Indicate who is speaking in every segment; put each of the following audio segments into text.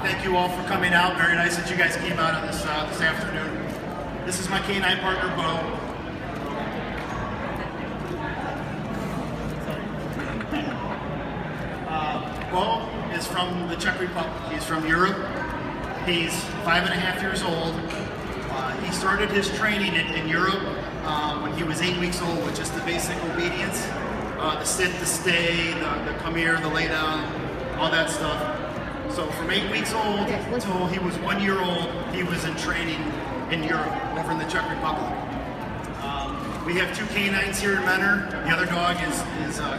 Speaker 1: Thank you all for coming out. Very nice that you guys came out on this afternoon. This is my canine partner, Bo. Bo is from the Czech Republic. He's from Europe. He's 5.5 years old. He started his training in Europe when he was 8 weeks old with just the basic obedience, the sit, the stay, the come here, the lay down, all that stuff. So from 8 weeks old until he was 1 year old, he was in training in Europe, over in the Czech Republic. We have 2 canines here in Menor. The other dog is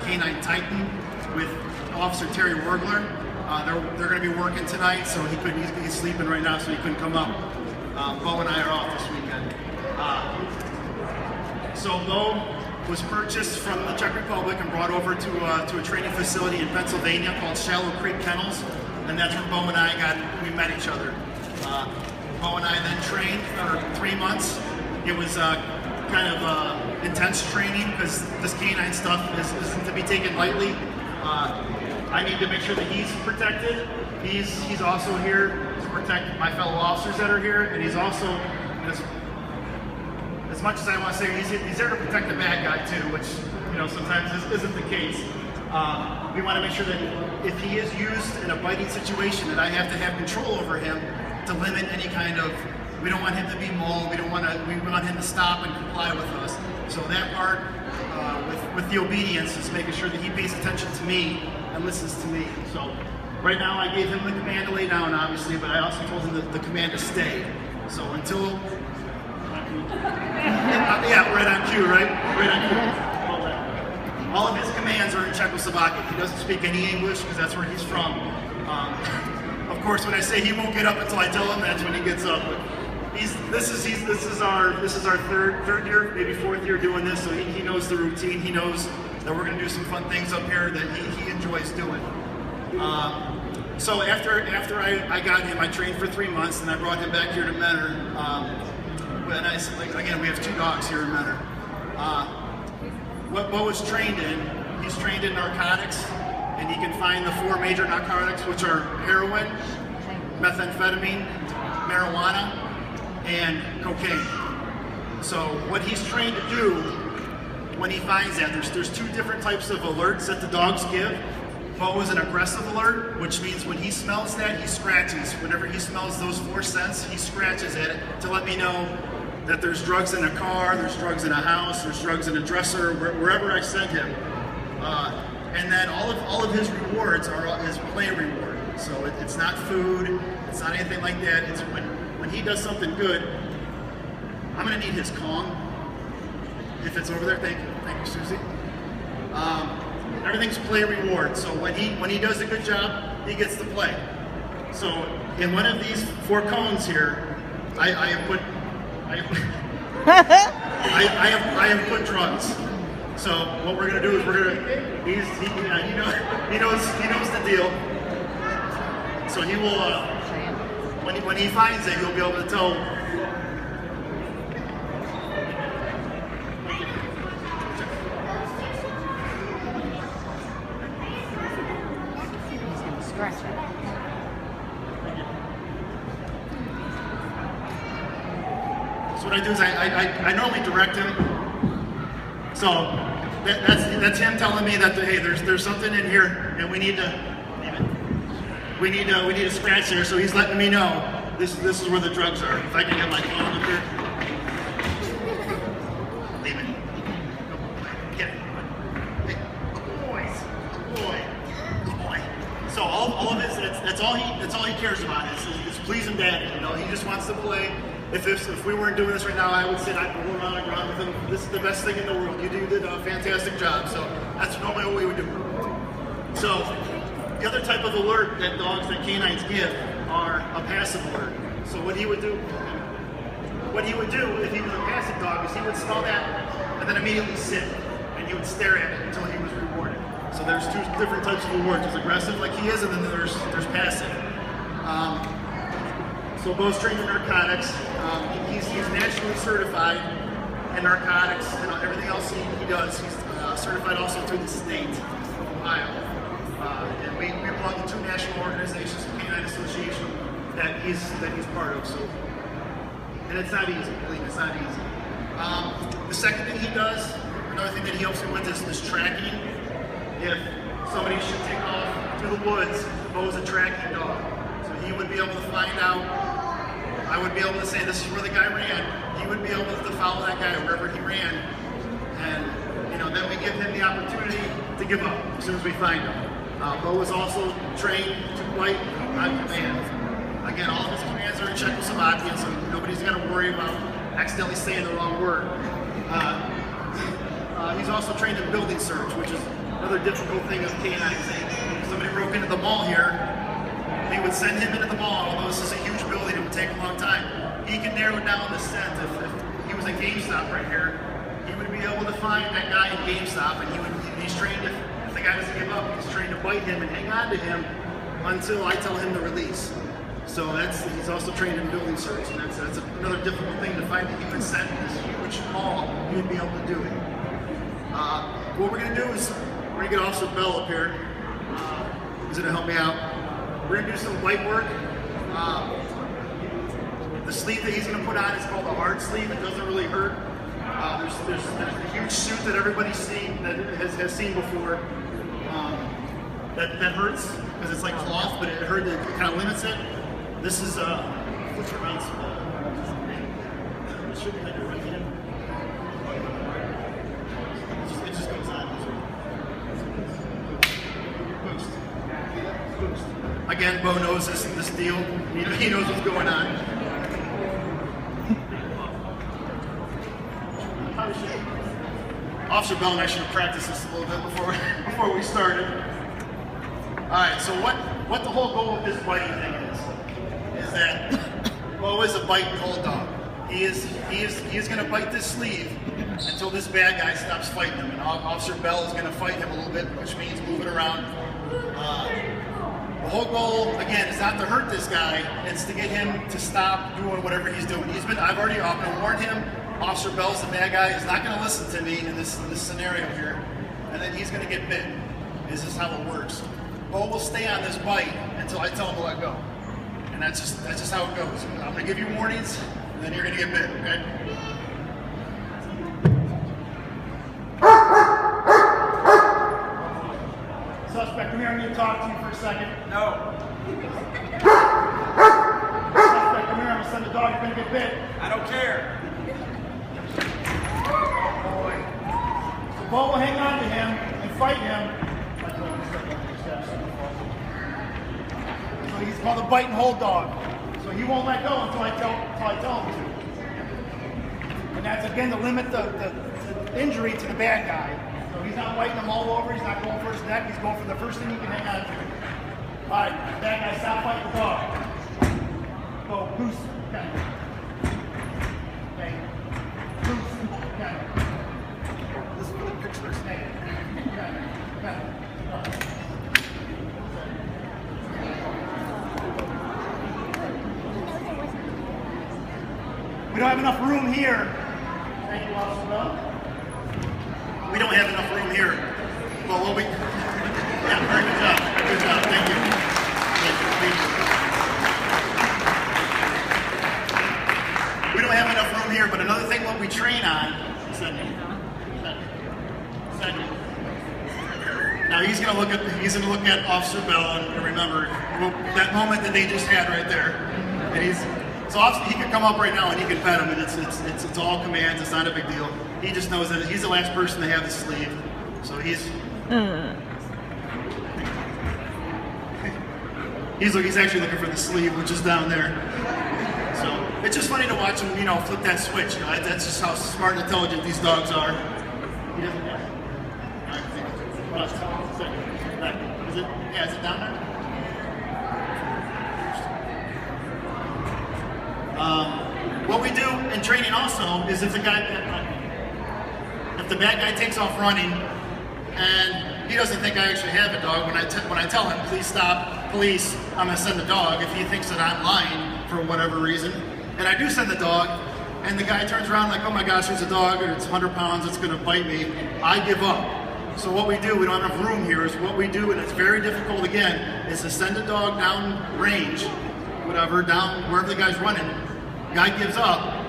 Speaker 1: Canine Titan with Officer Terry Wergler. They're going to be working tonight, so he's sleeping right now, so he couldn't come up. Bo and I are off this weekend. So Bo was purchased from the Czech Republic and brought over to a training facility in Pennsylvania called Shallow Creek Kennels, and that's where Bo and I we met each other. Bo and I then trained for 3 months. It was kind of intense training because this canine stuff isn't to be taken lightly. I need to make sure that he's protected. He's also here to protect my fellow officers that are here, and he's also, as much as I want to say, he's there to protect the bad guy too, which sometimes isn't the case. We want to make sure that if he is used in a biting situation, that I have to have control over him to limit any kind of. We don't want him to be mauled. We want him to stop and comply with us. So that part with the obedience is making sure that he pays attention to me and listens to me. So right now I gave him the command to lay down, obviously, but I also told him the command to stay. So until yeah, right on cue, right? Right on cue. All of his commands are in Czechoslovakian. He doesn't speak any English because that's where he's from. Of course, when I say he won't get up until I tell him, that's when he gets up. But this is our third year, maybe 4th year doing this, so he knows the routine. He knows that we're going to do some fun things up here that he enjoys doing. So after I got him, I trained for 3 months, and I brought him back here to Menor. And I said, again, we have 2 dogs here in Menor. What Bo is trained in, he's trained in narcotics, and he can find the 4 major narcotics, which are heroin, methamphetamine, marijuana, and cocaine. So what he's trained to do when he finds that, there's 2 different types of alerts that the dogs give. Bo is an aggressive alert, which means when he smells that, he scratches. Whenever he smells those 4 scents, he scratches at it to let me know that there's drugs in a car, there's drugs in a house, there's drugs in a dresser, wherever I send him. And then all of his rewards are his play reward. So it's not food, it's not anything like that. It's when he does something good. I'm gonna need his Kong. If it's over there, thank you, Susie. Everything's play reward. So when he does a good job, he gets to play. So in one of these 4 cones here, I have put drugs. So what we're gonna do is he knows the deal. So he will when he finds it, he'll be able to tell.
Speaker 2: He's gonna scratch it.
Speaker 1: So what I do is I normally direct him. So that's him telling me that hey, there's something in here and we need to scratch there. So he's letting me know this is where the drugs are. If I can get my phone up here. Leave it. Get it. Hey, good boy. So all of this, that's all he cares about is pleasing daddy. He just wants to play. If we weren't doing this right now, I would sit, I'd roll around the ground with him. This is the best thing in the world. You did a fantastic job. So that's normally what we would do. So the other type of alert that canines give are a passive alert. So what he would do if he was a passive dog is he would smell that and then immediately sit, and he would stare at it until he was rewarded. So there's 2 different types of alerts. There's aggressive like he is, and then there's passive. So Bo's trained in narcotics. He's nationally certified in narcotics and everything else he does. He's certified also through the state of Ohio. And we belong to 2 national organizations, the Canine Association that he's part of. So, and it's not easy. Believe me, it's not easy. The second thing he does, another thing that he helps me with is tracking. If somebody should take off to the woods, Bo's a tracking dog. So he would be able to find out, I would be able to say this is where the guy ran. He would be able to follow that guy wherever he ran. And then we give him the opportunity to give up as soon as we find him. Bo is also trained to bite on command. Again, all of his commands are in Czechoslovakian, so nobody's got to worry about accidentally saying the wrong word. He's also trained in building search, which is another difficult thing of canines. If somebody broke into the mall here, we would send him into the mall, although this is a huge building, it would take a long time. He can narrow down the scent. If he was at GameStop right here, he would be able to find that guy in GameStop, and he's trained, if the guy doesn't give up, he's trained to bite him and hang on to him until I tell him to release. So he's also trained in building search, and that's another difficult thing to find the human scent in this huge mall. You'd be able to do it. What we're going to do is we're going to get Officer Bell up here. He's going to help me out. We're going to do some bite work. The sleeve that he's going to put on is called a hard sleeve. It doesn't really hurt. There's a huge suit that everybody's seen, that has seen before. That hurts because it's like cloth, but it kind of limits it. This is flip around. It just goes on. Boost. Again, Bo knows this deal. He knows what's going on. Officer Bell and I should have practiced this a little bit before we started. All right. So what the whole goal of this biting thing is that Bo is a bite and hold dog. He is going to bite this sleeve until this bad guy stops fighting him, and Officer Bell is going to fight him a little bit, which means moving around. The whole goal, again, is not to hurt this guy. It's to get him to stop doing whatever he's doing. I've already warned him. Officer Bell's the bad guy. He's not going to listen to me in this scenario here, and then he's going to get bit. This is how it works. Bo will stay on this bite until I tell him to let go. And that's just how it goes. I'm going to give you warnings, and then you're going to get bit, okay? Suspect, come here, I'm going to talk to you for a second.
Speaker 2: No.
Speaker 1: Suspect, come here, I'm going to send the dog, you're going to get bit.
Speaker 2: I don't care.
Speaker 1: So Bo will hang on to him and fight him. So he's called a bite and hold dog. So he won't let go until I tell him to. And that's again to limit the injury to the bad guy. So he's not biting him all over, he's not going for his neck, he's going for the first thing he can hang on to. Alright, bad guy, stop fighting the dog. Bo, goose. Okay. Goose. Okay. This is for the picture. Okay. Okay. We don't have enough room here. Thank you, Officer Bell. We don't have enough room here. Well, what we... Yeah, very good job. Good job. Thank you. We don't have enough room here, but another thing what we train on... Now he's going to look at Officer Bell and remember that moment that they just had right there. And so he could come up right now and he could pet him, and it's all commands. It's not a big deal. He just knows that he's the last person to have the sleeve, so he's actually looking for the sleeve, which is down there. So it's just funny to watch him, flip that switch. That's just how smart and intelligent these dogs are. He doesn't know. Is it down there? What we do in training also is if the bad guy takes off running and he doesn't think I actually have a dog, when I tell him, please stop, police, I'm going to send the dog, if he thinks that I'm lying for whatever reason, and I do send the dog, and the guy turns around like, oh my gosh, there's a dog, and it's 100 pounds, it's going to bite me, I give up. So what we do, we don't have enough room here, is what we do, and it's very difficult again, is to send a dog down range whatever, down wherever the guy's running. Guy gives up.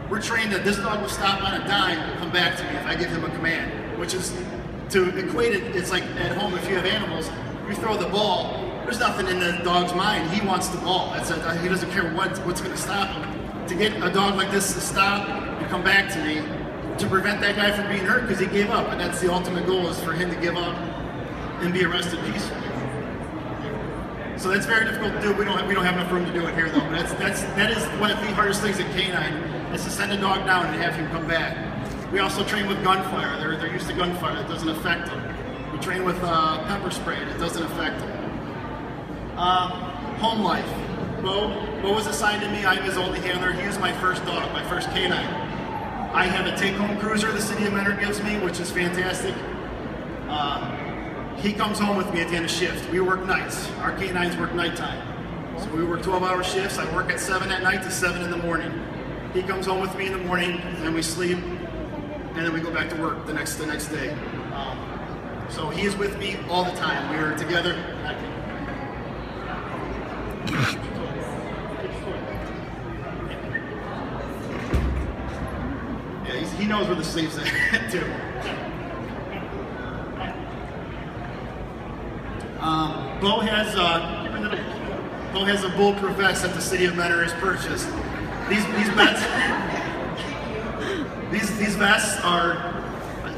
Speaker 1: We're trained that this dog will stop on a dime and come back to me if I give him a command, which is, to equate it, it's like at home if you have animals, you throw the ball, there's nothing in the dog's mind. He wants the ball. He doesn't care what's going to stop him. To get a dog like this to stop and come back to me, to prevent that guy from being hurt because he gave up, and that's the ultimate goal, is for him to give up and be arrested peacefully. So that's very difficult to do. We don't have enough room to do it here, though. But that is one of the hardest things at Canine, is to send a dog down and have him come back. We also train with gunfire. They're used to gunfire. It doesn't affect them. We train with pepper spray. It doesn't affect them. Home life. Bo was assigned to me. I'm his only handler. He was my first dog, my first canine. I have a take-home cruiser the city of Mentor gives me, which is fantastic. He comes home with me at the end of shift. We work nights. Our canines work nighttime. So we work 12-hour shifts. I work at 7 at night to 7 in the morning. He comes home with me in the morning, and we sleep, and then we go back to work the next day. So he is with me all the time. We are together. Yeah, he knows where the sleeve's at too. Bo has a bulletproof vest that the city of Mentor has purchased. These vests are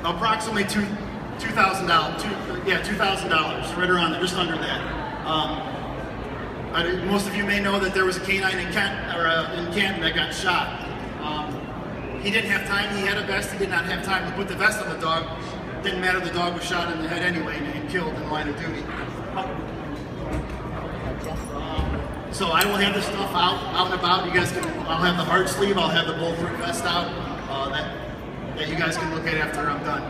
Speaker 1: approximately $2,000. $2,000, right around there, just under that. Most of you may know that there was a canine in Canton that got shot. He didn't have time. He had a vest. He did not have time to put the vest on the dog. Didn't matter. The dog was shot in the head anyway and killed in the line of duty. So I will have this stuff out and about. You guys I'll have the hard sleeve. I'll have the bulletproof vest out that you guys can look at after I'm done.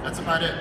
Speaker 1: That's about it.